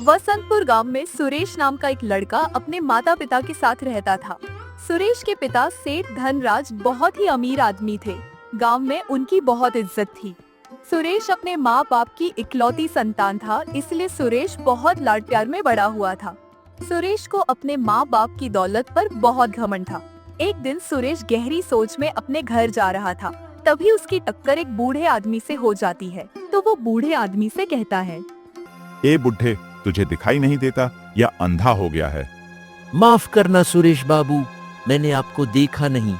वसंतपुर गांव में सुरेश नाम का एक लड़का अपने माता पिता के साथ रहता था। सुरेश के पिता सेठ धनराज बहुत ही अमीर आदमी थे। गांव में उनकी बहुत इज्जत थी। सुरेश अपने माँ बाप की इकलौती संतान था, इसलिए सुरेश बहुत लाड प्यार में बड़ा हुआ था। सुरेश को अपने माँ बाप की दौलत पर बहुत घमंड था। एक दिन सुरेश गहरी सोच में अपने घर जा रहा था, तभी उसकी टक्कर एक बूढ़े आदमी से हो जाती है। तो वो बूढ़े आदमी से कहता है, ए बुढ़े, तुझे दिखाई नहीं देता या अंधा हो गया है? माफ करना सुरेश बाबू, मैंने आपको देखा नहीं।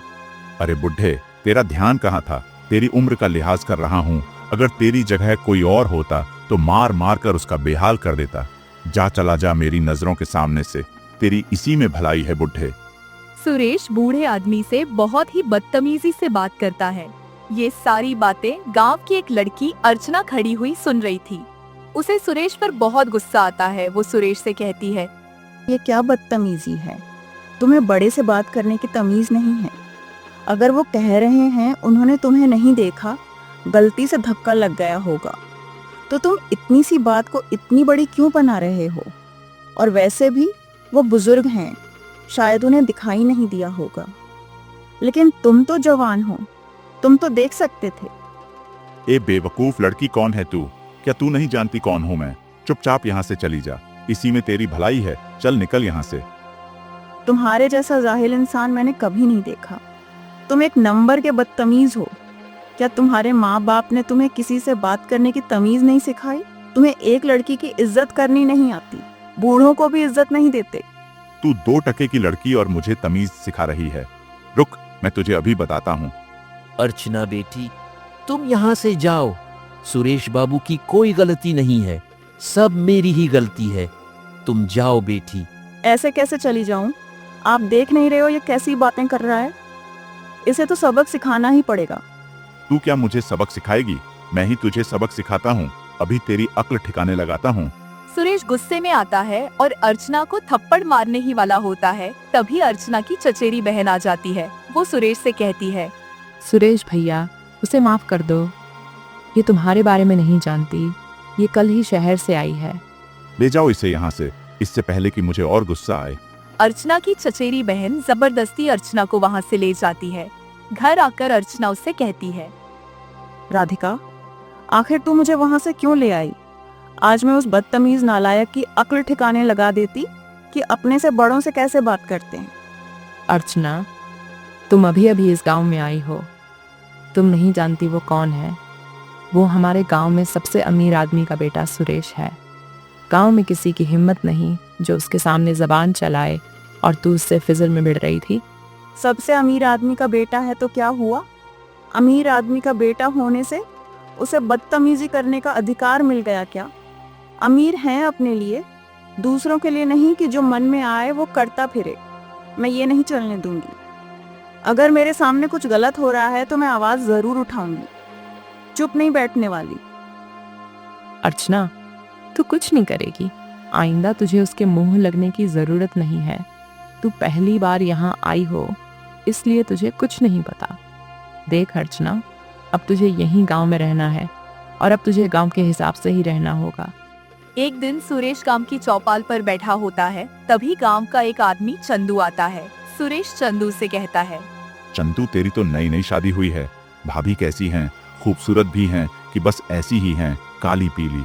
अरे बुढ़े, तेरा ध्यान कहाँ था? तेरी उम्र का लिहाज कर रहा हूँ। अगर तेरी जगह कोई और होता तो मार मार कर उसका बेहाल कर देता। जा, चला जा मेरी नजरों के सामने से। तेरी इसी में भलाई है बुढ़े। सुरेश बूढ़े आदमी से बहुत ही बदतमीजी से बात करता है। ये सारी बातें गांव की एक लड़की अर्चना खड़ी हुई सुन रही थी। उसे सुरेश पर बहुत गुस्सा आता है। वो सुरेश से कहती है, ये क्या बदतमीजी है? तुम्हें बड़े से बात करने की तमीज नहीं है। अगर वो कह रहे हैं उन्होंने तुम्हें नहीं देखा, गलती से धक्का लग गया होगा, तो तुम इतनी सी बात को इतनी बड़ी क्यों बना रहे हो? और वैसे भी वो बुजुर्ग हैं, शायद उन्हें दिखाई नहीं दिया होगा। लेकिन तुम तो जवान हो, तुम तो देख सकते थे। ए बेवकूफ लड़की, कौन है तू? क्या तू नहीं जानती कौन हूँ मैं? चुपचाप यहाँ से चली जा, इसी में तेरी भलाई है। चल निकल यहाँ से। तुम्हारे जैसा जाहिल इंसान मैंने कभी नहीं देखा। तुम एक नंबर के बदतमीज हो। क्या तुम्हारे माँ बाप ने तुम्हें किसी से बात करने की तमीज नहीं सिखाई? तुम्हें एक लड़की की इज्जत करनी नहीं आती, बूढ़ों को भी इज्जत नहीं देते। तू 2 टके की लड़की और मुझे तमीज सिखा रही है। रुक, मैं तुझे अभी बताता हूँ। अर्चना बेटी, तुम यहाँ से जाओ। सुरेश बाबू की कोई गलती नहीं है, सब मेरी ही गलती है। तुम जाओ बेटी। ऐसे कैसे चली जाऊं? आप देख नहीं रहे हो ये कैसी बातें कर रहा है? इसे तो सबक सिखाना ही पड़ेगा। तू क्या मुझे सबक सिखाएगी? मैं ही तुझे सबक सिखाता हूँ। अभी तेरी अक्ल ठिकाने लगाता हूँ। सुरेश गुस्से में आता है और अर्चना को थप्पड़ मारने ही वाला होता है। तभी अर्चना की चचेरी बहन आ जाती है। वो सुरेश से कहती है, सुरेश भैया, उसे माफ कर दो। ये तुम्हारे बारे में नहीं जानती, ये कल ही शहर से आई है। ले जाओ इसे यहाँ से, इससे पहले कि मुझे और गुस्सा आए। अर्चना की चचेरी बहन जबरदस्ती अर्चना को वहाँ से ले जाती है। घर आकर अर्चना उससे कहती है, राधिका, आखिर तू मुझे वहां से क्यों ले आई? आज मैं उस बदतमीज नालायक की अक्ल ठिकाने लगा देती कि अपने से बड़ों से कैसे बात करते हैं। अर्चना, तुम अभी अभी इस गांव में आई हो। तुम नहीं जानती वो कौन है। वो हमारे गांव में सबसे अमीर आदमी का बेटा सुरेश है। गांव में किसी की हिम्मत नहीं जो उसके सामने जबान चलाए, और तू उससे फिजल में भिड़ रही थी। सबसे अमीर आदमी का बेटा है तो क्या हुआ? अमीर आदमी का बेटा होने से उसे बदतमीजी करने का अधिकार मिल गया क्या? अमीर हैं अपने लिए, दूसरों के लिए नहीं कि जो मन में आए वो करता फिरे। मैं ये नहीं चलने दूंगी। अगर मेरे सामने कुछ गलत हो रहा है तो मैं आवाज जरूर उठाऊंगी, चुप नहीं बैठने वाली। अर्चना, तू कुछ नहीं करेगी। आइंदा तुझे उसके मुंह लगने की जरूरत नहीं है। तू पहली बार यहाँ आई हो, इसलिए तुझे कुछ नहीं पता। देख अर्चना, अब तुझे यहीं गांव में रहना है, और अब तुझे गांव के हिसाब से ही रहना होगा। एक दिन सुरेश गांव की चौपाल पर बैठा होता है। तभी गांव का एक आदमी चंदू आता है। सुरेश चंदू से कहता है, चंदू, तेरी तो नई नई शादी हुई है। भाभी कैसी हैं? खूबसूरत भी हैं कि बस ऐसी ही हैं, काली पीली?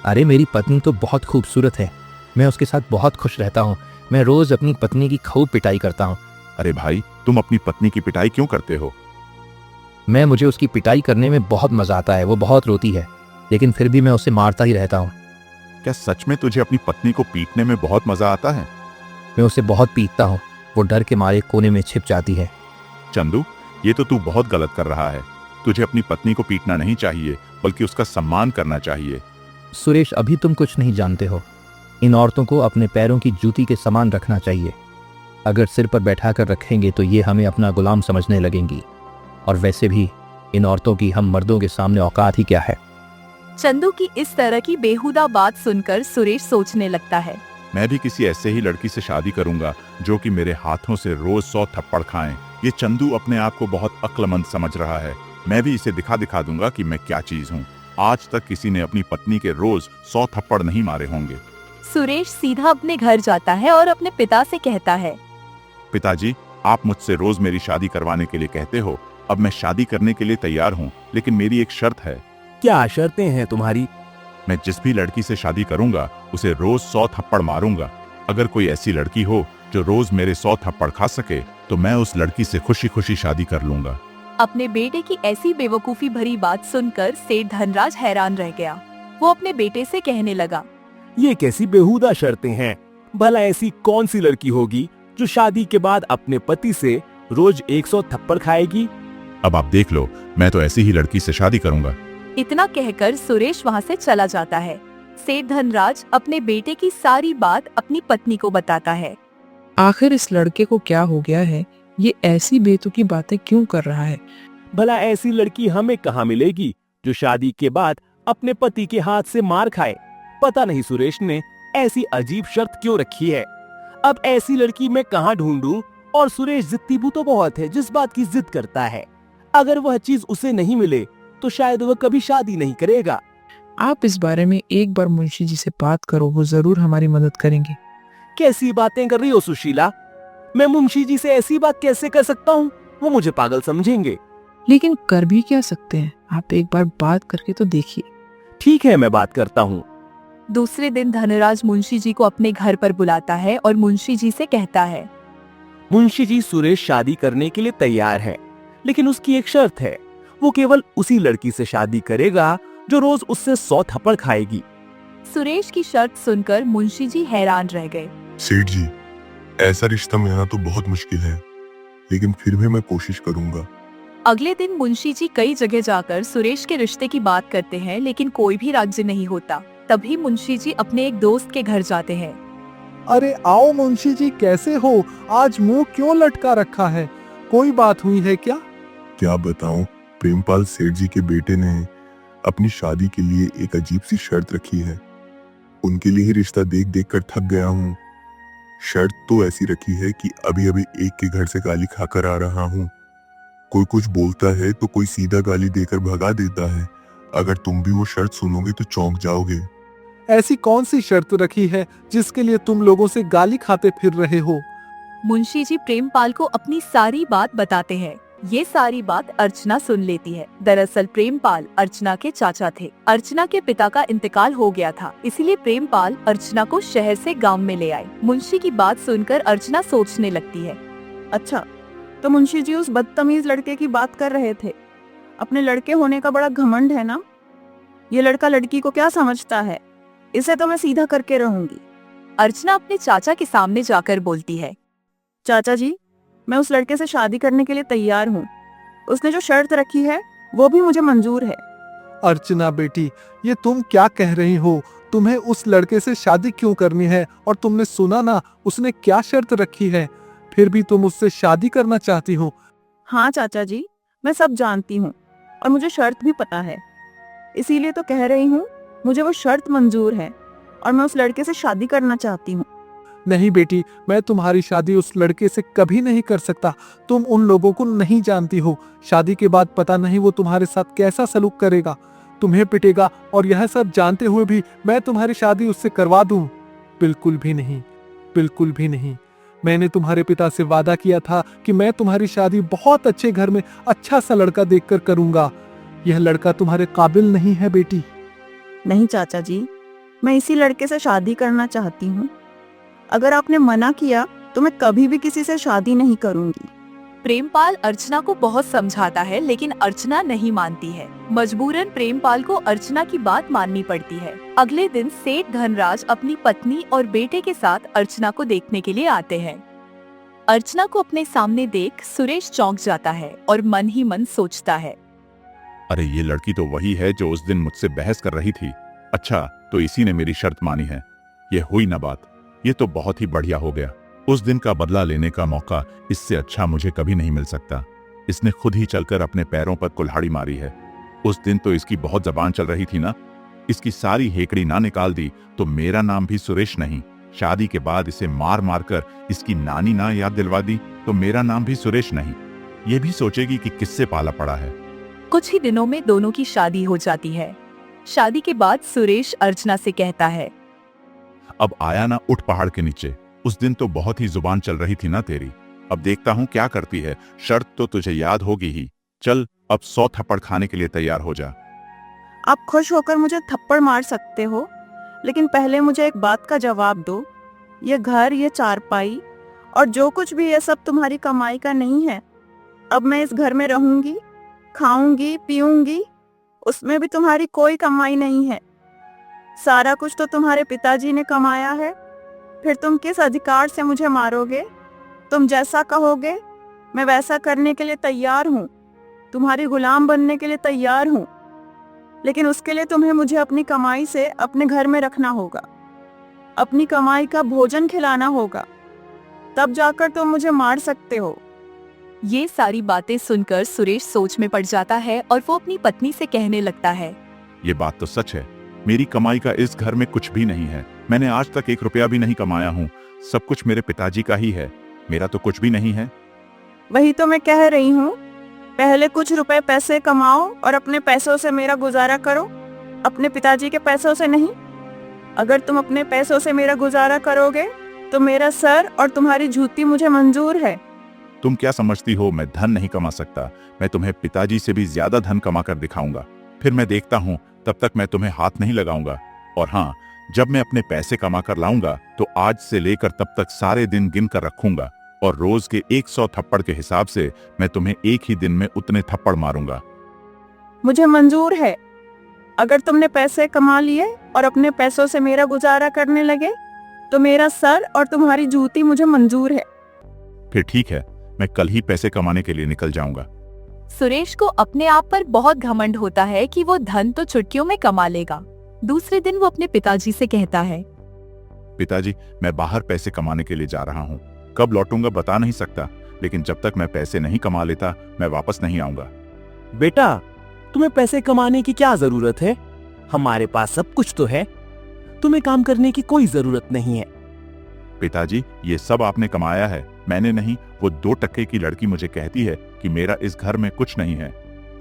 अरे मेरी पत्नी तो बहुत खूबसूरत है। मैं उसके साथ बहुत खुश रहता हूँ। मैं रोज अपनी पत्नी की खूब पिटाई करता हूँ। अरे भाई, तुम अपनी पत्नी की पिटाई क्यों करते हो? मुझे उसकी पिटाई करने में बहुत मजा आता है। वो बहुत रोती है, लेकिन फिर भी मैं उसे मारता ही रहता हूँ। क्या सच में तुझे अपनी पत्नी को पीटने में बहुत मजा आता है? मैं उसे बहुत पीटता हूँ। वो डर के मारे कोने में छिप जाती है। चंदू, ये तो तू बहुत गलत कर रहा है। तुझे अपनी पत्नी को पीटना नहीं चाहिए, बल्कि उसका सम्मान करना चाहिए। सुरेश, अभी तुम कुछ नहीं जानते हो। इन औरतों को अपने पैरों की जूती के समान रखना चाहिए। अगर सिर पर बैठा कर रखेंगे तो ये हमें अपना गुलाम समझने लगेंगी। और वैसे भी इन औरतों की हम मर्दों के सामने औकात ही क्या है। चंदू की इस तरह की बेहुदा बात सुनकर सुरेश सोचने लगता है, मैं भी किसी ऐसे ही लड़की से शादी करूंगा जो कि मेरे हाथों से रोज 100 थप्पड़ खाएं। ये चंदू अपने आप को बहुत अक्लमंद समझ रहा है। मैं भी इसे दिखा दूंगा कि मैं क्या चीज हूँ। आज तक किसी ने अपनी पत्नी के रोज 100 थप्पड़ नहीं मारे होंगे। सुरेश सीधा अपने घर जाता है और अपने पिता से कहता है, पिताजी, आप मुझसे रोज मेरी शादी करवाने के लिए कहते हो। अब मैं शादी करने के लिए तैयार हूँ, लेकिन मेरी एक शर्त है। क्या शर्तें हैं तुम्हारी? मैं जिस भी लड़की से शादी करूंगा उसे रोज 100 थप्पड़ मारूंगा। अगर कोई ऐसी लड़की हो जो रोज मेरे 100 थप्पड़ खा सके तो मैं उस लड़की से खुशी खुशी शादी कर लूंगा। अपने बेटे की ऐसी बेवकूफी भरी बात सुनकर सेठ धनराज हैरान रह गया। वो अपने बेटे से कहने लगा, ये कैसी बेहुदा शर्तें हैं? भला ऐसी कौन सी लड़की होगी जो शादी के बाद अपने पति से रोज 100 थप्पड़ खाएगी? अब आप देख लो, मैं तो ऐसी ही लड़की से शादी करूंगा। इतना कहकर सुरेश वहाँ से चला जाता है। सेठ धनराज अपने बेटे की सारी बात अपनी पत्नी को बताता है। आखिर इस लड़के को क्या हो गया है? ये ऐसी बेतुकी बातें क्यों कर रहा है? भला ऐसी लड़की हमें कहाँ मिलेगी जो शादी के बाद अपने पति के हाथ से मार खाए? पता नहीं सुरेश ने ऐसी अजीब शर्त क्यों रखी है। अब ऐसी लड़की मैं कहाँ ढूंढूं? और सुरेश जिद्दी तो बहुत है, जिस बात की जिद करता है। अगर वह चीज उसे नहीं मिले तो शायद वह कभी शादी नहीं करेगा। आप इस बारे में एक बार मुंशी जी से बात करो, वो जरूर हमारी मदद करेंगे। कैसी बातें कर रही हो सुशीला? मैं मुंशी जी से ऐसी बात कैसे कर सकता हूँ? वो मुझे पागल समझेंगे। लेकिन कर भी क्या सकते हैं? आप एक बार बात करके तो देखिए। ठीक है, मैं बात करता हूँ। दूसरे दिन धनराज मुंशी जी को अपने घर पर बुलाता है और मुंशी जी से कहता है, मुंशी जी, सुरेश शादी करने के लिए तैयार है, लेकिन उसकी एक शर्त है। वो केवल उसी लड़की से शादी करेगा जो रोज उससे 100 थप्पड़ खाएगी। सुरेश की शर्त सुनकर मुंशी जी हैरान रह गए। सेठ जी, ऐसा रिश्ता मिलना तो बहुत मुश्किल है, लेकिन फिर भी मैं कोशिश करूंगा। अगले दिन मुंशी जी कई जगह जाकर सुरेश के रिश्ते की बात करते हैं, लेकिन कोई भी राज्य नहीं होता। तभी मुंशी जी अपने एक दोस्त के घर जाते हैं। अरे आओ मुंशी जी, कैसे हो? आज मुंह क्यों लटका रखा है? कोई बात हुई है क्या? क्या बताऊं, प्रेमपाल सेठ जी के बेटे ने अपनी शादी के लिए एक अजीब सी शर्त रखी है। उनके लिए ही रिश्ता देख देख कर थक गया हूँ। शर्त तो ऐसी रखी है कि अभी अभी एक के घर से गाली खाकर आ रहा हूँ। कोई कुछ बोलता है तो कोई सीधा गाली देकर भगा देता है। अगर तुम भी वो शर्त सुनोगे तो चौंक जाओगे। ऐसी कौन सी शर्त रखी है जिसके लिए तुम लोगों से गाली खाते फिर रहे हो? मुंशी जी प्रेमपाल को अपनी सारी बात बताते हैं। ये सारी बात अर्चना सुन लेती है। दरअसल प्रेमपाल अर्चना के चाचा थे। अर्चना के पिता का इंतकाल हो गया था, इसलिए प्रेमपाल अर्चना को शहर से गांव में ले आए। मुंशी की बात सुनकर अर्चना सोचने लगती है। अच्छा, तो मुंशी जी उस बदतमीज लड़के की बात कर रहे थे। अपने लड़के होने का बड़ा घमंड है ना। ये लड़का लड़की को क्या समझता है? इसे तो मैं सीधा करके रहूंगी। अर्चना अपने चाचा के सामने जाकर बोलती है, चाचा जी, मैं उस लड़के से शादी करने के लिए तैयार हूँ। उसने जो शर्त रखी है वो भी मुझे मंजूर है। अर्चना बेटी, ये तुम क्या कह रही हो? तुम्हें उस लड़के से शादी क्यों करनी है? और तुमने सुना ना उसने क्या शर्त रखी है, फिर भी तुम उससे शादी करना चाहती हो? हाँ चाचा जी, मैं सब जानती हूँ और मुझे शर्त भी पता है, इसीलिए तो कह रही हूँ मुझे वो शर्त मंजूर है और मैं उस लड़के से शादी करना चाहती हूँ। नहीं बेटी, मैं तुम्हारी शादी उस लड़के से कभी नहीं कर सकता। तुम उन लोगों को नहीं जानती हो। शादी के बाद पता नहीं वो तुम्हारे साथ कैसा सलूक करेगा, तुम्हें पिटेगा, और यह सब जानते हुए भी मैं तुम्हारी शादी उससे करवा दूं? बिल्कुल भी नहीं, बिल्कुल भी नहीं। मैंने तुम्हारे पिता से वादा किया था कि मैं तुम्हारी शादी बहुत अच्छे घर में अच्छा सा लड़का देखकर करूंगा। यह लड़का तुम्हारे काबिल नहीं है बेटी। नहीं चाचा जी, मैं इसी लड़के से शादी करना चाहती हूँ। अगर आपने मना किया तो मैं कभी भी किसी से शादी नहीं करूंगी। प्रेमपाल अर्चना को बहुत समझाता है, लेकिन अर्चना नहीं मानती है। मजबूरन प्रेमपाल को अर्चना की बात माननी पड़ती है। अगले दिन सेठ धनराज अपनी पत्नी और बेटे के साथ अर्चना को देखने के लिए आते हैं। अर्चना को अपने सामने देख सुरेश चौंक जाता है और मन ही मन सोचता है, अरे ये लड़की तो वही है जो उस दिन मुझसे बहस कर रही थी। अच्छा, तो इसी ने मेरी शर्त मानी है। ये हुई ना बात। ये तो बहुत ही बढ़िया हो गया। उस दिन का बदला लेने का मौका इससे अच्छा मुझे कभी नहीं मिल सकता। इसने खुद ही चलकर अपने पैरों पर कुल्हाड़ी मारी है। उस दिन तो इसकी बहुत जबान चल रही थी ना। इसकी सारी हेकड़ी ना निकाल दी तो मेरा नाम भी सुरेश नहीं। शादी के बाद इसे मार मार कर इसकी नानी ना याद दिलवा दी तो मेरा नाम भी सुरेश नहीं। ये भी सोचेगी कि किससे पाला पड़ा है। कुछ ही दिनों में दोनों की शादी हो जाती है। शादी के बाद सुरेश अर्चना से कहता है, अब आया ना उठ पहाड़ के नीचे। उस दिन तो बहुत ही जुबान चल रही थी ना तेरी। अब देखता हूँ क्या करती है। शर्त तो तुझे याद होगी ही। चल अब 100 थप्पड़ खाने के लिए तैयार हो जा। आप खुश होकर मुझे थप्पड़ मार सकते हो, लेकिन पहले मुझे एक बात का जवाब दो। ये घर, ये चारपाई और जो कुछ भी ये सब तुम्हारी कमाई का नहीं है। अब मैं इस घर में रहूंगी, खाऊंगी, पीऊंगी, उसमें भी तुम्हारी कोई कमाई नहीं है। सारा कुछ तो तुम्हारे पिताजी ने कमाया है। फिर तुम किस अधिकार से मुझे मारोगे? तुम जैसा कहोगे मैं वैसा करने के लिए तैयार हूँ, तुम्हारी गुलाम बनने के लिए तैयार हूँ, लेकिन उसके लिए तुम्हें मुझे अपनी कमाई से अपने घर में रखना होगा, अपनी कमाई का भोजन खिलाना होगा, तब जाकर तुम मुझे मार सकते हो। ये सारी बातें सुनकर सुरेश सोच में पड़ जाता है और वो अपनी पत्नी से कहने लगता है, ये बात तो सच है। मेरी कमाई का इस घर में कुछ भी नहीं है। मैंने आज तक 1 रुपया भी नहीं कमाया हूँ। सब कुछ मेरे पिताजी का ही है, मेरा तो कुछ भी नहीं है। वही तो मैं कह रही हूँ, पहले कुछ रुपए पैसे कमाओ और अपने पैसों से मेरा गुजारा करो, अपने पिताजी के पैसों से नहीं। अगर तुम अपने पैसों से मेरा गुजारा करोगे तो मेरा सर और तुम्हारी जूती मुझे मंजूर है। तुम क्या समझती हो मैं धन नहीं कमा सकता? मैं तुम्हें पिताजी से भी ज्यादा धन कमा कर दिखाऊंगा। फिर मैं देखता हूँ, तब तक मैं तुम्हें हाथ नहीं लगाऊंगा। और हाँ, जब मैं अपने पैसे कमा कर लाऊंगा तो आज से लेकर तब तक सारे दिन गिन कर रखूंगा और रोज के 100 थप्पड़ के हिसाब से मैं तुम्हें एक ही दिन में उतने थप्पड़ मारूंगा। मुझे मंजूर है। अगर तुमने पैसे कमा लिए और अपने पैसों से मेरा गुजारा करने लगे तो मेरा सर और तुम्हारी जूती मुझे मंजूर है। फिर ठीक है, मैं कल ही पैसे कमाने के लिए निकल जाऊंगा। सुरेश को अपने आप पर बहुत घमंड होता है कि वो धन तो चुटकियों में कमा लेगा। दूसरे दिन वो अपने पिताजी से कहता है, पिताजी, मैं बाहर पैसे कमाने के लिए जा रहा हूँ। कब लौटूंगा बता नहीं सकता, लेकिन जब तक मैं पैसे नहीं कमा लेता मैं वापस नहीं आऊंगा। बेटा, तुम्हें पैसे कमाने की क्या जरूरत है? हमारे पास सब कुछ तो है। तुम्हें काम करने की कोई जरूरत नहीं है। पिताजी, ये सब आपने कमाया है, मैंने नहीं। वो 2 टके की लड़की मुझे कहती है कि मेरा इस घर में कुछ नहीं है,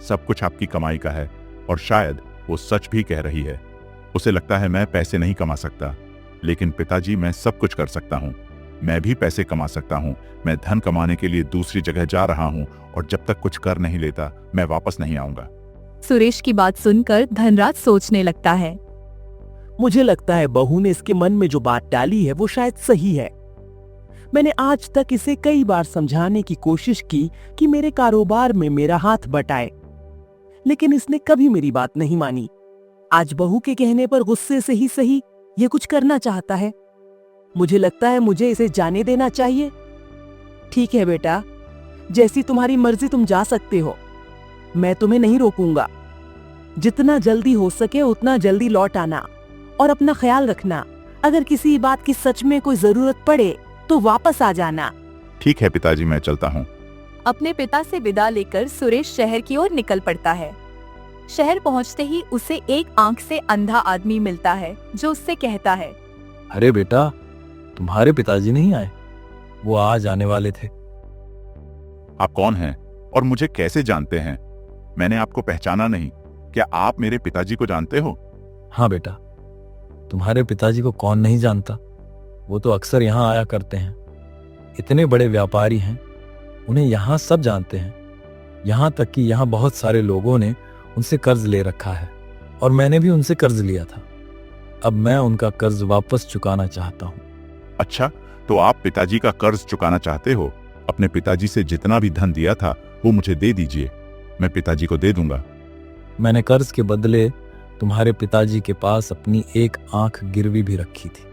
सब कुछ आपकी कमाई का है। और शायद वो सच भी कह रही है। उसे लगता है मैं पैसे नहीं कमा सकता, लेकिन पिताजी मैं सब कुछ कर सकता हूँ। मैं भी पैसे कमा सकता हूँ। मैं धन कमाने के लिए दूसरी जगह जा रहा हूँ और जब तक कुछ कर नहीं लेता मैं वापस नहीं आऊंगा। सुरेश की बात सुनकर धनराज सोचने लगता है, मुझे लगता है बहू ने इसके मन में जो बात डाली है वो शायद सही है। मैंने आज तक इसे कई बार समझाने की कोशिश की कि मेरे कारोबार में मेरा हाथ बटाए, लेकिन इसने कभी मेरी बात नहीं मानी। आज बहू के कहने पर गुस्से से ही सही ये कुछ करना चाहता है। मुझे लगता है मुझे इसे जाने देना चाहिए। ठीक है बेटा, जैसी तुम्हारी मर्जी, तुम जा सकते हो, मैं तुम्हें नहीं रोकूंगा। जितना जल्दी हो सके उतना जल्दी लौट आना और अपना ख्याल रखना। अगर किसी बात की सच में कोई जरूरत पड़े तो वापस आ जाना। ठीक है पिताजी, मैं चलता हूँ। अपने पिता से विदा लेकर सुरेश शहर की ओर निकल पड़ता है। शहर पहुंचते ही उसे एक आंख से अंधा आदमी मिलता है जो उससे कहता है, अरे बेटा, तुम्हारे पिताजी नहीं आए? वो आज आने वाले थे। आप कौन हैं और मुझे कैसे जानते हैं? मैंने आपको पहचाना नहीं। क्या आप मेरे पिताजी को जानते हो? हाँ बेटा, तुम्हारे पिताजी को कौन नहीं जानता। वो तो अक्सर यहाँ आया करते हैं। इतने बड़े व्यापारी हैं, उन्हें यहाँ सब जानते हैं। यहाँ तक कि यहाँ बहुत सारे लोगों ने उनसे कर्ज ले रखा है और मैंने भी उनसे कर्ज लिया था। अब मैं उनका कर्ज वापस चुकाना चाहता हूँ। अच्छा, तो आप पिताजी का कर्ज चुकाना चाहते हो? अपने पिताजी से जितना भी धन दिया था वो मुझे दे दीजिए, मैं पिताजी को दे दूंगा। मैंने कर्ज के बदले तुम्हारे पिताजी के पास अपनी एक आंख गिरवी भी रखी थी,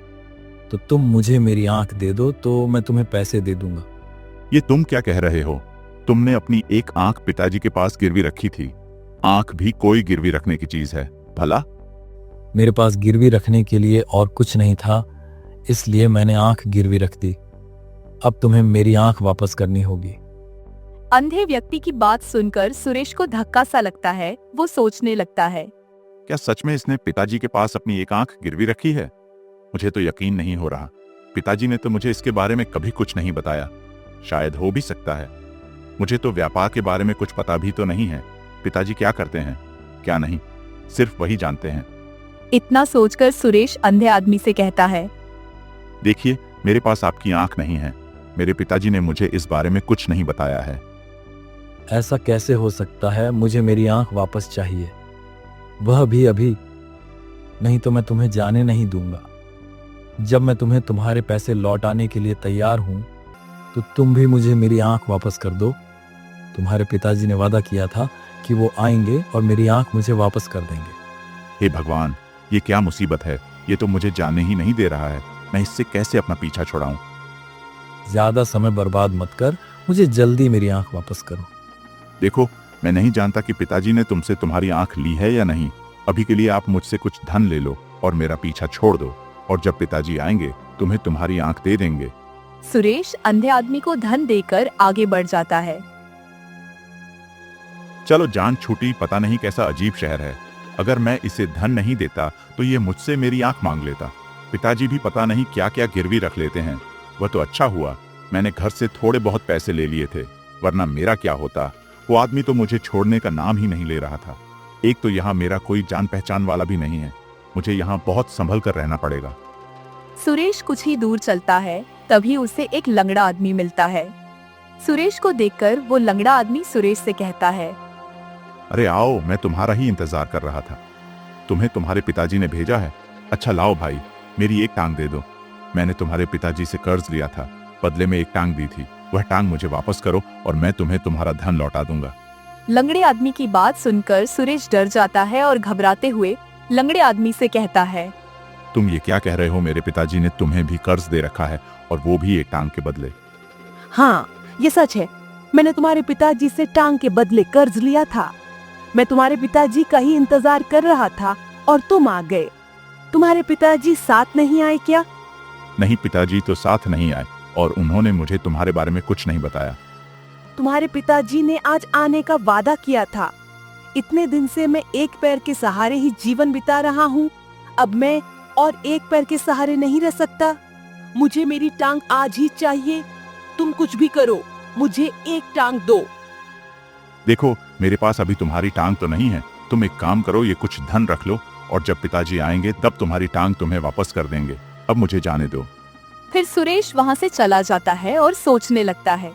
तो तुम मुझे मेरी आंख दे दो तो मैं तुम्हें पैसे दे दूंगा। ये तुम क्या कह रहे हो? तुमने अपनी एक आंख पिताजी के पास गिरवी रखी थी। आंख भी कोई गिरवी रखने की चीज है भला? मेरे पास गिरवी रखने के लिए और कुछ नहीं था, इसलिए मैंने आंख गिरवी रख दी। अब तुम्हें मेरी आंख वापस करनी होगी। अंधे व्यक्ति की बात सुनकर सुरेश को धक्का सा लगता है। वो सोचने लगता है, क्या सच में इसने पिताजी के पास अपनी एक आंख गिरवी रखी है? मुझे तो यकीन नहीं हो रहा। पिताजी ने तो मुझे इसके बारे में कभी कुछ नहीं बताया। शायद हो भी सकता है। मुझे तो व्यापार के बारे में कुछ पता भी तो नहीं है। पिताजी क्या करते हैं क्या नहीं, सिर्फ वही जानते हैं। इतना सोचकर सुरेश अंधे आदमी से कहता है, देखिए, मेरे पास आपकी आंख नहीं है। मेरे पिताजी ने मुझे इस बारे में कुछ नहीं बताया है। ऐसा कैसे हो सकता है? मुझे मेरी आंख वापस चाहिए, वह भी अभी, नहीं तो मैं तुम्हें जाने नहीं दूंगा। जब मैं तुम्हें तुम्हारे पैसे लौटाने के लिए तैयार हूं, तो तुम भी मुझे मेरी आंख वापस कर दो। तुम्हारे पिताजी ने वादा किया था कि वो आएंगे और मेरी आंख मुझे वापस कर देंगे। हे भगवान, ये क्या मुसीबत है? ये तो मुझे जाने ही नहीं दे रहा है। मैं इससे कैसे अपना पीछा छुड़ाऊं? ज्यादा समय बर्बाद मत कर, मुझे जल्दी मेरी आंख वापस करो। देखो, मैं नहीं जानता कि पिताजी ने तुमसे तुम्हारी आंख ली है या नहीं। अभी के लिए आप मुझसे कुछ धन ले लो और मेरा पीछा छोड़ दो, और जब पिताजी आएंगे तुम्हें तुम्हारी आंख दे देंगे। सुरेश अंधे आदमी को धन देकर आगे बढ़ जाता है। चलो, जान छूटी। पता नहीं कैसा अजीब शहर है। अगर मैं इसे धन नहीं देता तो ये मुझसे मेरी आंख मांग लेता। पिताजी भी पता नहीं क्या क्या गिरवी रख लेते हैं। वह तो अच्छा हुआ मैंने घर से थोड़े बहुत पैसे ले लिए थे, वरना मेरा क्या होता। वो आदमी तो मुझे छोड़ने का नाम ही नहीं ले रहा था। एक तो यहाँ मेरा कोई जान पहचान वाला भी नहीं है। मुझे यहाँ बहुत संभल कर रहना पड़ेगा। सुरेश कुछ ही दूर चलता है, तभी उसे एक लंगड़ा आदमी मिलता है। सुरेश को देखकर वो लंगड़ा आदमी सुरेश से कहता है, अरे आओ, मैं तुम्हारा ही इंतजार कर रहा था। तुम्हें तुम्हारे पिताजी ने भेजा है। अच्छा लाओ भाई, मेरी एक टांग दे दो। मैंने तुम्हारे पिताजी से कर्ज लिया था, बदले में एक टांग दी थी। वह टांग मुझे वापस करो और मैं तुम्हें तुम्हारा धन लौटा दूंगा। लंगड़े आदमी की बात सुनकर सुरेश डर जाता है और घबराते हुए लंगड़े आदमी से कहता है, तुम ये क्या कह रहे हो? मेरे पिताजी ने तुम्हें भी कर्ज दे रखा है, और वो भी एक टांग के बदले। हाँ, ये सच है। मैंने तुम्हारे पिताजी से टांग के बदले कर्ज लिया था। मैं तुम्हारे पिताजी का ही इंतजार कर रहा था और तुम आ गए। तुम्हारे पिताजी साथ नहीं आए क्या? नहीं, पिताजी तो साथ नहीं आए, और उन्होंने मुझे तुम्हारे बारे में कुछ नहीं बताया। तुम्हारे पिताजी ने आज आने का वादा किया था। इतने दिन से मैं एक पैर के सहारे ही जीवन बिता रहा हूँ। अब मैं और एक पैर के सहारे नहीं रह सकता। मुझे मेरी टांग आज ही चाहिए। तुम कुछ भी करो, मुझे एक टांग दो। देखो, मेरे पास अभी तुम्हारी टांग तो नहीं है। तुम एक काम करो, ये कुछ धन रख लो, और जब पिताजी आएंगे तब तुम्हारी टांग तुम्हें वापस कर देंगे। अब मुझे जाने दो। फिर सुरेश वहाँ से चला जाता है और सोचने लगता है,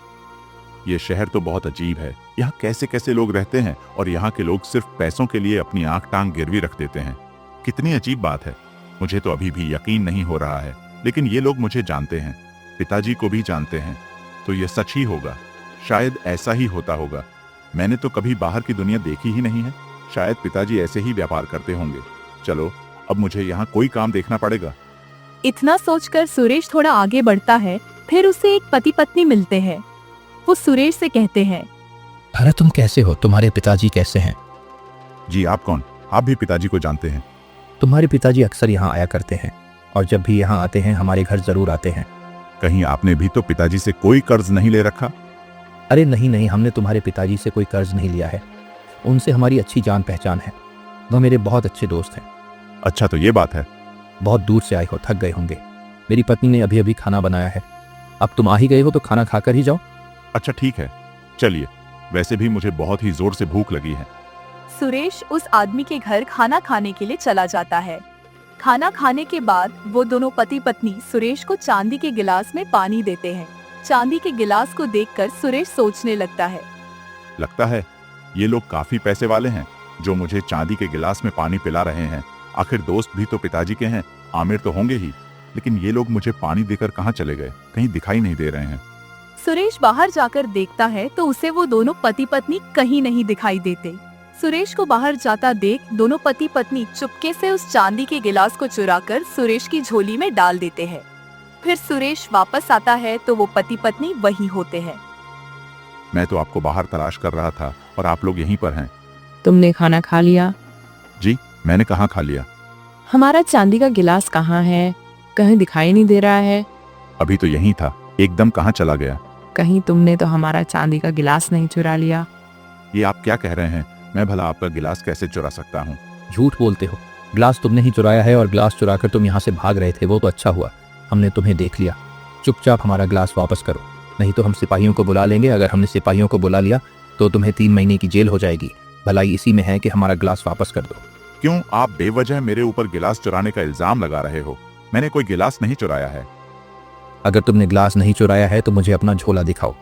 ये शहर तो बहुत अजीब है। यहाँ कैसे कैसे लोग रहते हैं, और यहाँ के लोग सिर्फ पैसों के लिए अपनी आंख टांग गिरवी रख देते हैं। कितनी अजीब बात है। मुझे तो अभी भी यकीन नहीं हो रहा है, लेकिन ये लोग मुझे जानते हैं, पिताजी को भी जानते हैं, तो ये सच ही होगा। शायद ऐसा ही होता होगा। मैंने तो कभी बाहर की दुनिया देखी ही नहीं है। शायद पिताजी ऐसे ही व्यापार करते होंगे। चलो, अब मुझे यहाँ कोई काम देखना पड़ेगा। इतना सोचकर सुरेश थोड़ा आगे बढ़ता है। फिर उसे एक पति पत्नी मिलते हैं। वो सुरेश से कहते हैं, अरे तुम कैसे हो? तुम्हारे पिताजी कैसे हैं? जी, आप कौन? आप भी पिताजी को जानते हैं? तुम्हारे पिताजी अक्सर यहाँ आया करते हैं, और जब भी यहाँ आते हैं हमारे घर जरूर आते हैं। कहीं आपने भी तो पिताजी से कोई कर्ज नहीं ले रखा? अरे नहीं नहीं, हमने तुम्हारे पिताजी से कोई कर्ज नहीं लिया है। उनसे हमारी अच्छी जान पहचान है। वह मेरे बहुत अच्छे दोस्त हैं। अच्छा, तो ये बात है। बहुत दूर से आए हो, थक गए होंगे। मेरी पत्नी ने अभी अभी खाना बनाया है। अब तुम आ ही गए हो तो खाना खाकर ही जाओ। अच्छा ठीक है, चलिए। वैसे भी मुझे बहुत ही जोर से भूख लगी है। सुरेश उस आदमी के घर खाना खाने के लिए चला जाता है। खाना खाने के बाद वो दोनों पति पत्नी सुरेश को चांदी के गिलास में पानी देते हैं। चांदी के गिलास को देखकर सुरेश सोचने लगता है, लगता है ये लोग काफी पैसे वाले हैं जो मुझे चांदी के गिलास में पानी पिला रहे हैं। आखिर दोस्त भी तो पिताजी के हैं, आमिर तो होंगे ही, लेकिन ये लोग मुझे पानी देकर कहाँ चले गए? कहीं दिखाई नहीं दे रहे हैं। सुरेश बाहर जाकर देखता है तो उसे वो दोनों पति पत्नी कहीं नहीं दिखाई देते। सुरेश को बाहर जाता देख दोनों पति पत्नी चुपके से उस चांदी के गिलास को चुराकर सुरेश की झोली में डाल देते हैं। फिर सुरेश वापस आता है तो वो पति पत्नी वही होते हैं। मैं तो आपको बाहर तलाश कर रहा था और आप लोग यहीं पर हैं। तुमने खाना खा लिया? जी, मैंने कहाँ खा लिया। हमारा चांदी का गिलास कहाँ है? कहीं दिखाई नहीं दे रहा है। अभी तो यहीं था, एकदम कहाँ चला गया? कहीं तुमने तो हमारा चांदी का गिलास नहीं चुरा लिया? ये आप क्या कह रहे हैं? मैं भला आपका गिलास कैसे चुरा सकता हूँ? झूठ बोलते हो। गिलास तुमने ही चुराया है, और गिलास चुराकर तुम यहाँ से भाग रहे थे। वो तो अच्छा हुआ हमने तुम्हें देख लिया। चुपचाप हमारा गिलास वापस करो, नहीं तो हम सिपाहियों को बुला लेंगे। अगर हमने सिपाहियों को बुला लिया तो तुम्हें 3 महीने की जेल हो जाएगी। भलाई इसी में है कि हमारा गिलास वापस कर दो। क्यों आप बेवजह मेरे ऊपर गिलास चुराने का इल्जाम लगा रहे हो? मैंने कोई गिलास नहीं चुराया है। अगर तुमने ग्लास नहीं चुराया है तो मुझे अपना झोला दिखाओ।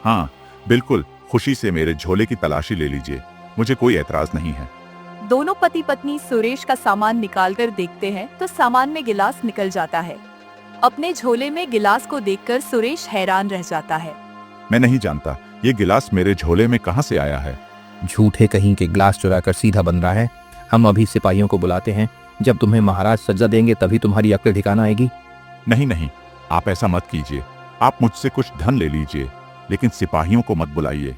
हाँ बिल्कुल, खुशी से मेरे झोले की तलाशी ले लीजिए, मुझे कोई एतराज नहीं है। दोनों पति पत्नी सुरेश का सामान निकालकर देखते हैं तो सामान में गिलास निकल जाता है। अपने झोले में गिलास को देखकर सुरेश हैरान रह जाता है। मैं नहीं जानता ये गिलास मेरे झोले में कहाँ से आया है। झूठे कहीं के ग्लास चुराकर सीधा बन रहा है। हम अभी सिपाहियों को बुलाते हैं, जब तुम्हें महाराज सज्जा देंगे तभी तुम्हारी अक्ल ठिकाना आएगी। नहीं नहीं, आप ऐसा मत कीजिए। आप मुझसे कुछ धन ले लीजिए, लेकिन सिपाहियों को मत बुलाइए।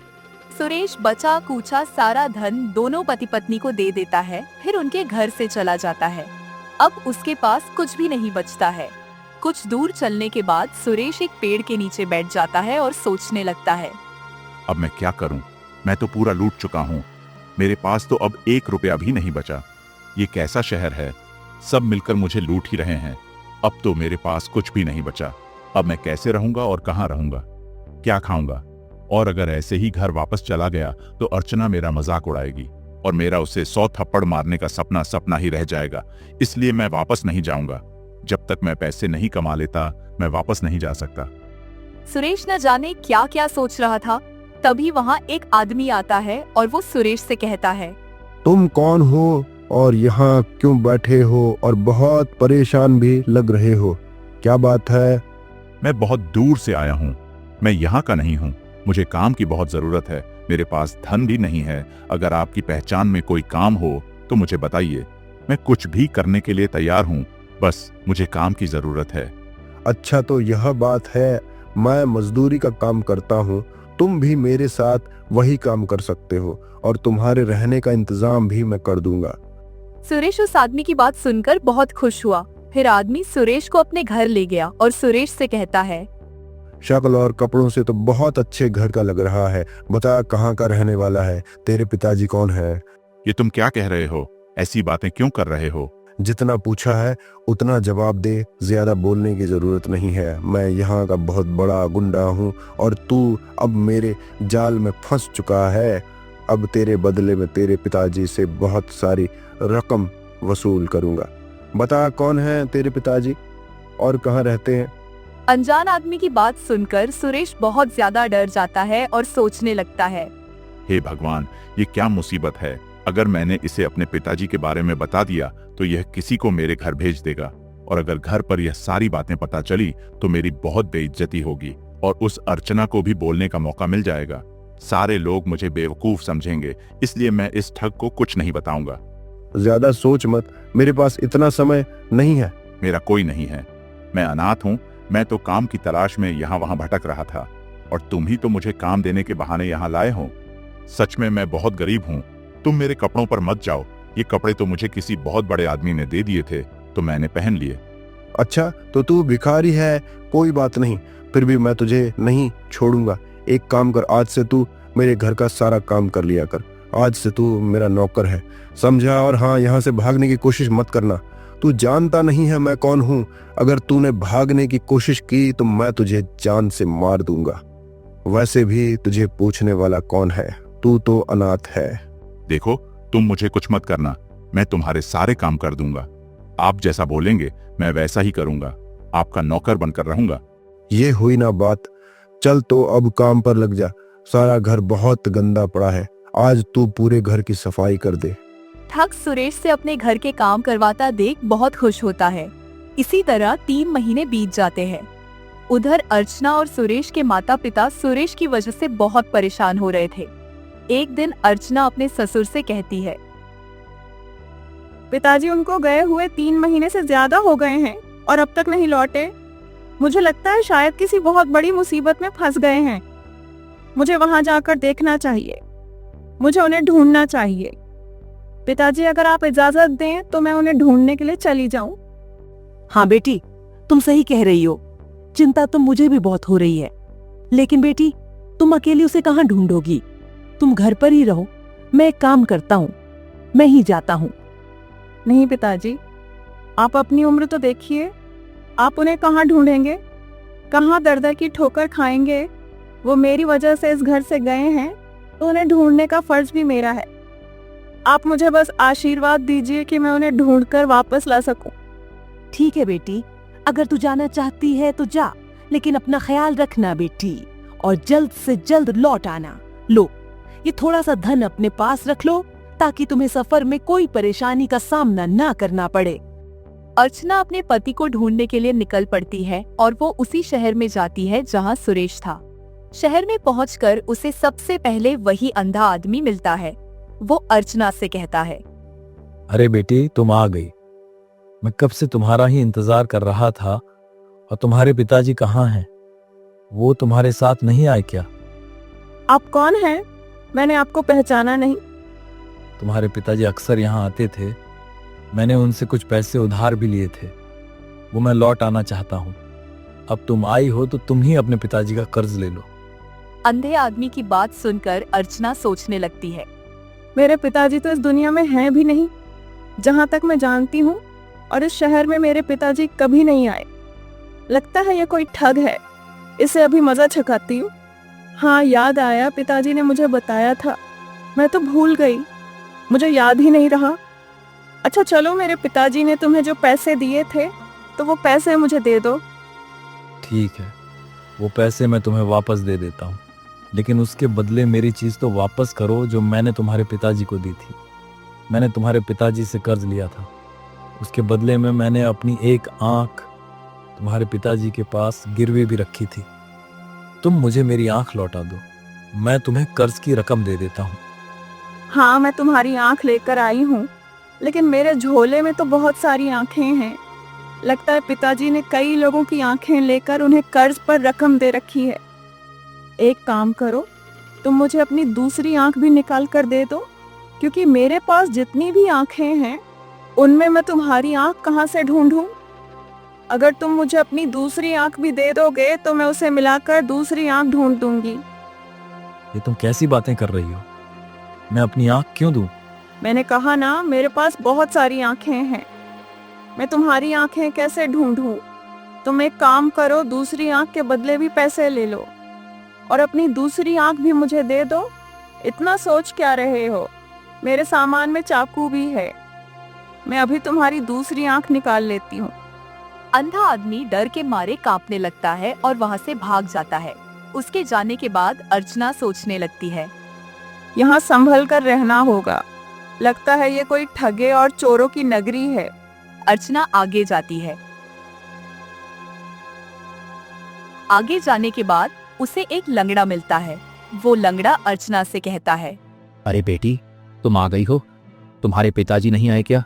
सुरेश बचा कूचा सारा धन दोनों पति पत्नी को दे देता है, फिर उनके घर से चला जाता है। अब उसके पास कुछ भी नहीं बचता है। कुछ दूर चलने के बाद सुरेश एक पेड़ के नीचे बैठ जाता है और सोचने लगता है। अब मैं क्या करूं? मैं तो पूरा लूट चुका हूं। मेरे पास तो अब 1 रुपया भी नहीं बचा। ये कैसा शहर है, सब मिलकर मुझे लूट ही रहे हैं। अब तो मेरे पास कुछ भी नहीं बचा। अब मैं कैसे रहूंगा और कहाँ रहूंगा, क्या खाऊंगा? और अगर ऐसे ही घर वापस चला गया तो अर्चना मेरा मजाक उड़ाएगी और मेरा उसे 100 थप्पड़ मारने का सपना सपना ही रह जाएगा। इसलिए मैं वापस नहीं जाऊंगा। जब तक मैं पैसे नहीं कमा लेता मैं वापस नहीं जा सकता। सुरेश न जाने क्या क्या सोच रहा था। तभी वहाँ एक आदमी आता है और वो सुरेश से कहता है, तुम कौन हो और यहाँ क्यों बैठे हो और बहुत परेशान भी लग रहे हो, क्या बात है? मैं बहुत दूर से आया हूँ, मैं यहाँ का नहीं हूँ। मुझे काम की बहुत जरूरत है, मेरे पास धन भी नहीं है। अगर आपकी पहचान में कोई काम हो तो मुझे बताइए, मैं कुछ भी करने के लिए तैयार हूँ। बस मुझे काम की जरूरत है। अच्छा तो यह बात है, मैं मजदूरी का काम करता हूँ, तुम भी मेरे साथ वही काम कर सकते हो और तुम्हारे रहने का इंतजाम भी मैं कर दूंगा। सुरेश उस आदमी की बात सुनकर बहुत खुश हुआ। फिर आदमी सुरेश को अपने घर ले गया और सुरेश से कहता है, शक्ल और कपड़ों से तो बहुत अच्छे घर का लग रहा है, बता कहाँ का रहने वाला है, तेरे पिताजी कौन है? ये तुम क्या कह रहे हो? ऐसी बातें क्यों कर रहे हो? जितना पूछा है उतना जवाब दे, ज्यादा बोलने की जरूरत नहीं है। मैं यहाँ का बहुत बड़ा गुंडा हूँ और तू अब मेरे जाल में फंस चुका है। अब तेरे बदले में तेरे पिताजी से बहुत सारी रकम वसूल करूंगा। बता कौन है तेरे पिताजी और कहाँ रहते हैं? अनजान आदमी की बात सुनकर सुरेश बहुत ज्यादा डर जाता है और सोचने लगता है, हे भगवान, ये क्या मुसीबत है। अगर मैंने इसे अपने पिताजी के बारे में बता दिया तो यह किसी को मेरे घर भेज देगा, और अगर घर पर यह सारी बातें पता चली तो मेरी बहुत बेइज्जती होगी और उस अर्चना को भी बोलने का मौका मिल जाएगा। सारे लोग मुझे बेवकूफ समझेंगे, इसलिए मैं इस ठग को कुछ नहीं बताऊंगा। ज्यादा सोच मत, मेरे पास इतना समय नहीं है। मेरा कोई नहीं है, मैं अनाथ हूँ। मैं तो काम की तलाश में यहाँ वहाँ भटक रहा था और तुम ही तो मुझे काम देने के बहाने यहाँ लाए हो। सच में मैं बहुत गरीब हूँ। तुम मेरे कपड़ों पर मत जाओ। ये कपड़े तो मुझे किसी बहुत बड़े आदमी ने दे दिए थे तो मैंने पहन लिए। अच्छा तो तू भिखारी है, कोई बात नहीं, फिर भी मैं तुझे नहीं छोड़ूंगा। एक काम कर, आज से तू मेरे घर का सारा काम कर लिया कर। आज से तू मेरा नौकर है, समझा? और हाँ, यहाँ से भागने की कोशिश मत करना। तू जानता नहीं है मैं कौन हूँ। अगर तूने भागने की कोशिश की तो मैं तुझे जान से मार दूंगा। वैसे भी तुझे पूछने वाला कौन है, तू तो अनाथ है। देखो, तुम मुझे कुछ मत करना, मैं तुम्हारे सारे काम कर दूंगा। आप जैसा बोलेंगे मैं वैसा ही करूंगा। आपका नौकर बनकर रहूंगा। ये हुई ना बात। चल तो अब काम पर लग जा। सारा घर बहुत गंदा पड़ा है, आज तू पूरे घर की सफाई कर दे। ठग सुरेश से अपने घर के काम करवाता देख बहुत खुश होता है। इसी तरह 3 महीने बीत जाते हैं। उधर अर्चना और सुरेश के माता पिता सुरेश की वजह से बहुत परेशान हो रहे थे। एक दिन अर्चना अपने ससुर से कहती है, पिताजी उनको गए हुए 3 महीने से ज्यादा हो गए हैं और अब तक नहीं लौटे। मुझे लगता है शायद किसी बहुत बड़ी मुसीबत में फंस गए हैं। मुझे वहां जाकर देखना चाहिए, मुझे उन्हें ढूंढना चाहिए। पिताजी अगर आप इजाजत दें तो मैं उन्हें ढूंढने के लिए चली जाऊं। हाँ बेटी, तुम सही कह रही हो। चिंता तो मुझे भी बहुत हो रही है, लेकिन बेटी तुम अकेली उसे कहाँ ढूंढोगी? तुम घर पर ही रहो, मैं एक काम करता हूँ, मैं ही जाता हूँ। नहीं पिताजी, आप अपनी उम्र तो देखिए, आप उन्हें कहाँ ढूंढेंगे, कहाँ दर दर की ठोकर खाएंगे। वो मेरी वजह से इस घर से गए हैं तो उन्हें ढूंढने का फर्ज भी मेरा है। आप मुझे बस आशीर्वाद दीजिए कि मैं उन्हें ढूंढकर वापस ला सकूं। ठीक है बेटी, अगर तू जाना चाहती है तो जा, लेकिन अपना ख्याल रखना बेटी, और जल्द से जल्द लौट आना। लो, ये थोड़ा सा धन अपने पास रख लो ताकि तुम्हें सफर में कोई परेशानी का सामना ना करना पड़े। अर्चना अपने पति को ढूंढने के लिए निकल पड़ती है और वो उसी शहर में जाती है जहाँ सुरेश था। शहर में पहुंचकर उसे सबसे पहले वही अंधा आदमी मिलता है। वो अर्चना से कहता है, अरे बेटी, तुम आ गई। मैं कब से तुम्हारा ही इंतजार कर रहा था। और तुम्हारे पिताजी कहाँ हैं? वो तुम्हारे साथ नहीं आए क्या? आप कौन हैं? मैंने आपको पहचाना नहीं। तुम्हारे पिताजी अक्सर यहाँ आते थे। मैंने उनसे कुछ पैसे उधार भी लिए थे, वो मैं लौट आना चाहता हूँ। अब तुम आई हो तो तुम ही अपने पिताजी का कर्ज ले लो। अंधे आदमी की बात सुनकर अर्चना सोचने लगती है। मेरे पिताजी तो इस दुनिया में हैं भी नहीं, जहाँ तक मैं जानती हूँ, और इस शहर में मेरे पिताजी कभी नहीं आए। लगता है ये कोई ठग है, इसे अभी मजा छकाती हूँ। हाँ, याद आया, पिताजी ने मुझे बताया था, मैं तो भूल गई, मुझे याद ही नहीं रहा। अच्छा चलो, मेरे पिताजी ने तुम्हें जो पैसे दिए थे तो वो पैसे मुझे दे दो। ठीक है, वो पैसे मैं तुम्हें वापस दे देता हूँ, लेकिन उसके बदले मेरी चीज तो वापस करो जो मैंने तुम्हारे पिताजी को दी थी। मैंने तुम्हारे पिताजी से कर्ज लिया था, उसके बदले में मैंने अपनी एक आंख तुम्हारे पिताजी के पास गिरवी भी रखी थी। तुम मुझे मेरी आंख लौटा दो, मैं तुम्हें कर्ज की रकम दे देता हूँ। हाँ, मैं तुम्हारी आंख लेकर आई हूँ, लेकिन मेरे झोले में तो बहुत सारी आंखें हैं। लगता है पिताजी ने कई लोगों की आंखें लेकर उन्हें कर्ज पर रकम दे रखी है। एक काम करो, तुम मुझे अपनी दूसरी आंख भी निकाल कर दे दो, क्योंकि मेरे पास जितनी भी आंखें हैं उनमें मैं तुम्हारी आंख कहाँ से ढूंढूं? अगर तुम मुझे अपनी दूसरी आंख भी दे दोगे तो मैं उसे मिलाकर दूसरी आंख ढूंढ दूंगी। ये तुम कैसी बातें कर रही हो? मैं अपनी आंख क्यों दूं? मैंने कहा ना, मेरे पास बहुत सारी आंखें हैं, मैं तुम्हारी आंखें कैसे ढूंढूं? तुम एक काम करो, दूसरी आंख के बदले भी पैसे ले लो और अपनी दूसरी आंख भी मुझे दे दो। इतना सोच क्या रहे हो? मेरे सामान में चाकू भी है, मैं अभी तुम्हारी दूसरी आंख निकाल लेती हूँ। अंधा आदमी डर के मारे कांपने लगता है और वहाँ से भाग जाता है। उसके जाने के बाद अर्चना सोचने लगती है, यहाँ संभल कर रहना होगा। लगता है ये कोई ठगे और चोरों की नगरी है। अर्चना आगे जाती है। आगे जाने के बाद उसे एक लंगड़ा मिलता है। वो लंगड़ा अर्चना से कहता है, अरे बेटी, तुम आ गई हो। तुम्हारे पिताजी नहीं आए क्या?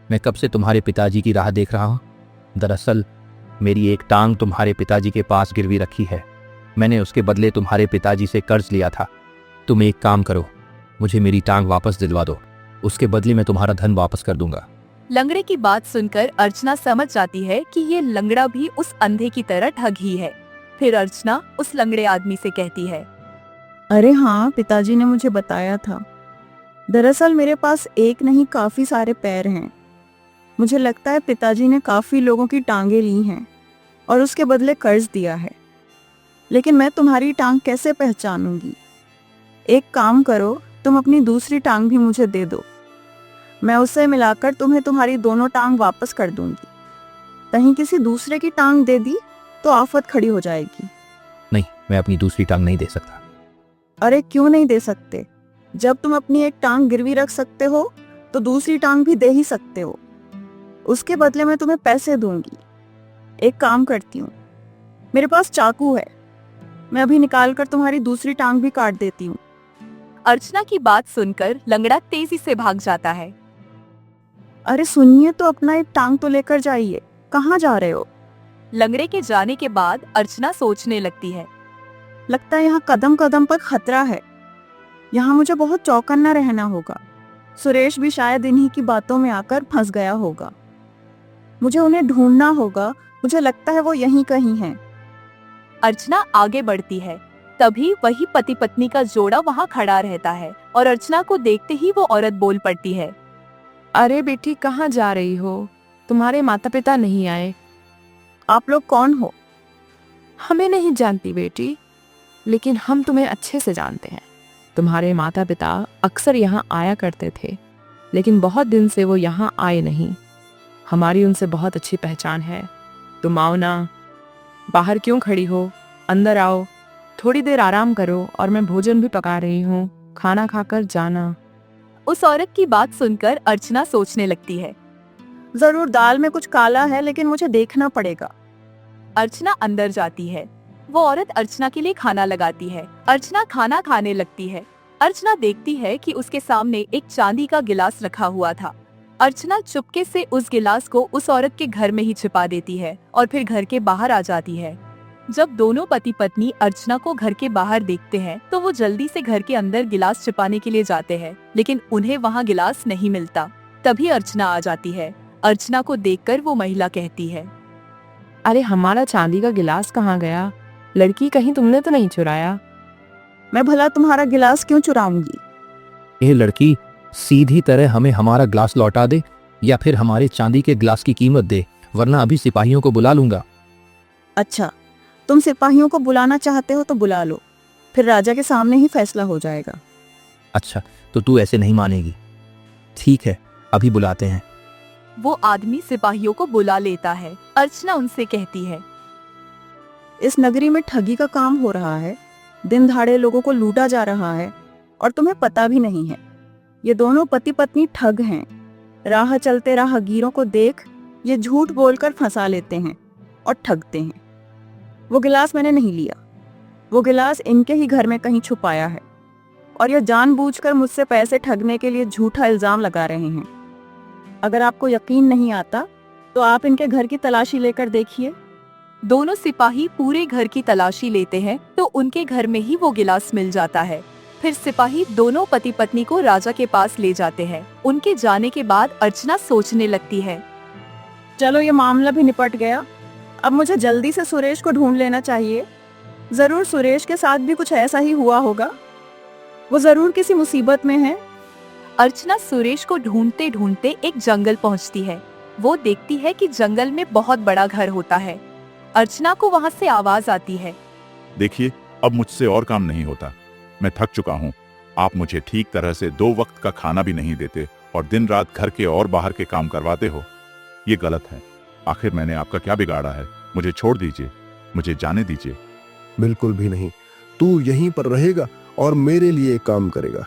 मैं कब से तुम्हारे पिताजी की राह देख रहा हूँ। दरअसल मेरी एक टांग तुम्हारे पिताजी के पास गिरवी रखी है। मैंने उसके बदले तुम्हारे पिताजी से कर्ज लिया था। तुम एक काम करो, मुझे मेरी टांग वापस दिलवा दो, उसके बदले मैं तुम्हारा धन वापस कर दूंगा। लंगड़े की बात सुनकर अर्चना समझ जाती है कि ये लंगड़ा भी उस अंधे की तरह ठग ही है। फिर अर्चना उस लंगड़े आदमी से कहती है, अरे हाँ, पिताजी ने मुझे बताया था। दरअसल मेरे पास एक नहीं, काफी सारे पैर हैं। मुझे लगता है पिताजी ने काफी लोगों की टांगे ली हैं और उसके बदले कर्ज दिया है, लेकिन मैं तुम्हारी टांग कैसे पहचानूंगी? एक काम करो, तुम अपनी दूसरी टांग भी मुझे दे दो, मैं उससे मिलाकर तुम्हें तुम्हारी दोनों टांग वापस कर दूंगी। कहीं किसी दूसरे की टांग दे दी तो आफत खड़ी हो जाएगी। नहीं, मैं अपनी दूसरी टांग नहीं दे सकता। अरे क्यों नहीं दे सकते? जब तुम अपनी एक टांग गिरवी रख सकते हो तो दूसरी टांग भी दे ही सकते हो। उसके बदले मैं तुम्हें पैसे दूंगी। एक काम करती हूँ, मेरे पास चाकू है, मैं अभी निकालकर तुम्हारी दूसरी टांग भी काट देती हूँ। अर्चना की बात सुनकर लंगड़ा तेजी से भाग जाता है। अरे सुनिए तो, अपना एक टांग तो लेकर जाइए, कहाँ जा रहे हो? लंगड़े के जाने के बाद अर्चना सोचने लगती है, लगता है यहाँ कदम कदम पर खतरा है। यहाँ मुझे बहुत चौकन्ना रहना होगा। सुरेश भी शायद इन्हीं की बातों में आकर फंस गया होगा। मुझे उन्हें ढूंढना होगा, मुझे लगता है वो यहीं कहीं हैं। अर्चना आगे बढ़ती है। तभी वही पति पत्नी का जोड़ा वहाँ खड़ा रहता है और अर्चना को देखते ही वो औरत बोल पड़ती है, अरे बेटी, कहाँ जा रही हो? तुम्हारे माता पिता नहीं आए। आप लोग कौन हो? हमें नहीं जानती बेटी, लेकिन हम तुम्हें अच्छे से जानते हैं। तुम्हारे माता पिता अक्सर यहाँ आया करते थे, लेकिन बहुत दिन से वो यहाँ आए नहीं। हमारी उनसे बहुत अच्छी पहचान है। तुम आओ ना। बाहर क्यों खड़ी हो? अंदर आओ, थोड़ी देर आराम करो और मैं भोजन भी पका रही हूँ, खाना खाकर जाना। उस औरत की बात सुनकर अर्चना सोचने लगती है। जरूर दाल में कुछ काला है, लेकिन मुझे देखना पड़ेगा। अर्चना अंदर जाती है। वो औरत अर्चना के लिए खाना लगाती है। अर्चना खाना खाने लगती है। अर्चना देखती है कि उसके सामने एक चांदी का गिलास रखा हुआ था। अर्चना चुपके से उस गिलास को उस औरत के घर में ही छिपा देती है और फिर घर के बाहर आ जाती है। जब दोनों पति पत्नी अर्चना को घर के बाहर देखते हैं तो वो जल्दी से घर के अंदर गिलास छिपाने के लिए जाते हैं, लेकिन उन्हें वहाँ गिलास नहीं मिलता। तभी अर्चना आ जाती है। अर्चना को देखकर वो महिला कहती है, अरे हमारा चांदी का गिलास कहाँ गया? लड़की, कहीं तुमने तो नहीं चुराया? मैं भला तुम्हारा गिलास क्यों चुराऊंगी? ये लड़की सीधी तरह हमें हमारा ग्लास लौटा दे या फिर हमारे चांदी के ग्लास की कीमत दे, वरना अभी सिपाहियों को बुला लूंगा। अच्छा, तुम सिपाहियों को बुलाना चाहते हो तो बुला लो, फिर राजा के सामने ही फैसला हो जाएगा। अच्छा, तो तू ऐसे नहीं मानेगी। ठीक है, अभी बुलाते हैं। वो आदमी सिपाहियों को बुला लेता है। अर्चना उनसे कहती है, इस नगरी में ठगी का काम हो रहा है, दिन दहाड़े लोगों को लूटा जा रहा है और तुम्हें पता भी नहीं है। ये दोनों पति पत्नी ठग हैं। राह चलते राहगीरों को देख ये झूठ बोलकर फंसा लेते हैं और ठगते हैं। वो गिलास मैंने नहीं लिया, वो गिलास इनके ही घर में कहीं छुपाया है और ये जानबूझकर मुझसे पैसे ठगने के लिए झूठा इल्जाम लगा रहे हैं। अगर आपको यकीन नहीं आता तो आप इनके घर की तलाशी लेकर देखिए। दोनों सिपाही पूरे घर की तलाशी लेते हैं तो उनके घर में ही वो गिलास मिल जाता है। फिर सिपाही दोनों पति पत्नी को राजा के पास ले जाते हैं। उनके जाने के बाद अर्चना सोचने लगती है, चलो ये मामला भी निपट गया, अब मुझे जल्दी से सुरेश को ढूंढ लेना चाहिए। जरूर सुरेश के साथ भी कुछ ऐसा ही हुआ होगा, वो जरूर किसी मुसीबत में है। अर्चना सुरेश को ढूंढते ढूंढते एक जंगल पहुंचती है। वो देखती है कि जंगल में बहुत बड़ा घर होता है। अर्चना को वहां से आवाज आती है, देखिए, अब मुझसे और काम नहीं होता। मैं थक चुका हूँ। आप मुझे ठीक तरह से 2 वक्त का खाना भी नहीं देते और दिन रात घर के और बाहर के काम करवाते हो। ये गलत है। आखिर मैंने आपका क्या बिगाड़ा है? मुझे छोड़ दीजिए, मुझे जाने दीजिए। बिल्कुल भी नहीं, तू यहीं पर रहेगा और मेरे लिए काम करेगा।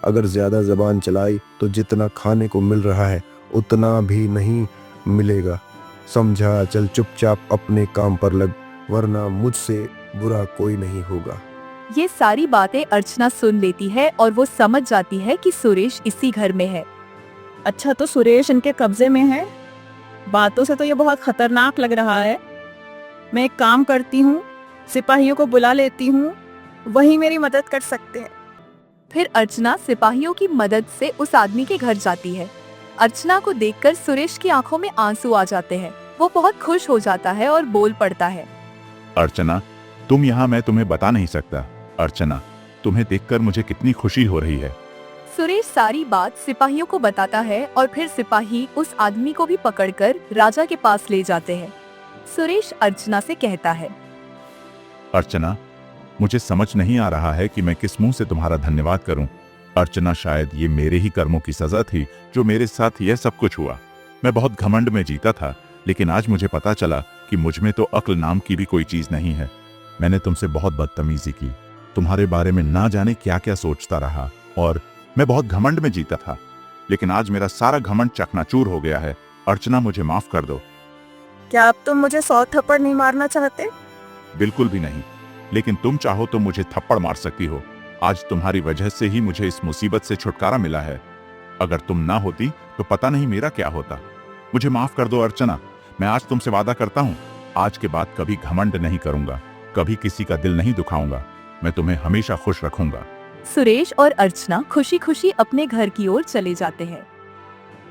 अगर ज्यादा जबान चलाई तो जितना खाने को मिल रहा है उतना भी नहीं मिलेगा। समझा? चल चुपचाप अपने काम पर लग, वरना मुझसे बुरा कोई नहीं होगा। ये सारी बातें अर्चना सुन लेती है और वो समझ जाती है कि सुरेश इसी घर में है। अच्छा, तो सुरेश इनके कब्जे में है? बातों से तो ये बहुत खतरनाक लग रहा है। मैं एक काम करती हूँ, सिपाहियों को बुला लेती हूँ, वही मेरी मदद कर सकते हैं। फिर अर्चना सिपाहियों की मदद से उस आदमी के घर जाती है। अर्चना को देखकर सुरेश की आंखों में आंसू आ जाते हैं। वो बहुत खुश हो जाता है और बोल पड़ता है, अर्चना, तुम यहाँ, मैं तुम्हें बता नहीं सकता। अर्चना, तुम्हें देखकर मुझे कितनी खुशी हो रही है। सुरेश सारी बात सिपाहियों को बताता है और फिर सिपाही उस आदमी को भी पकड़कर राजा के पास ले जाते हैं। सुरेश अर्चना से कहता है, अर्चना, मुझे समझ नहीं आ रहा है कि मैं किस मुंह से तुम्हारा धन्यवाद करूं। अर्चना, शायद ये मेरे ही कर्मों की सजा थी जो मेरे साथ यह सब कुछ हुआ। मैं बहुत घमंड में जीता था, लेकिन आज मुझे पता चला कि मुझ में तो अक्ल नाम की भी कोई चीज नहीं है। मैंने तुमसे बहुत बदतमीजी की, तुम्हारे बारे में ना जाने क्या क्या सोचता रहा और मैं बहुत घमंड में जीता था, लेकिन आज मेरा सारा घमंड चकनाचूर हो गया है। अर्चना, मुझे माफ कर दो। क्या अब तुम मुझे 100 थप्पड़ नहीं मारना चाहते? बिल्कुल भी नहीं, लेकिन तुम चाहो तो मुझे थप्पड़ मार सकती हो। आज तुम्हारी वजह से ही मुझे इस मुसीबत से छुटकारा मिला है। अगर तुम ना होती तो पता नहीं मेरा क्या होता। मुझे माफ कर दो अर्चना। मैं आज तुमसे वादा करता हूँ, आज के बाद कभी घमंड नहीं करूंगा, कभी किसी का दिल नहीं दुखाऊंगा। मैं तुम्हें हमेशा खुश रखूंगा। सुरेश और अर्चना खुशी खुशी अपने घर की ओर चले जाते हैं।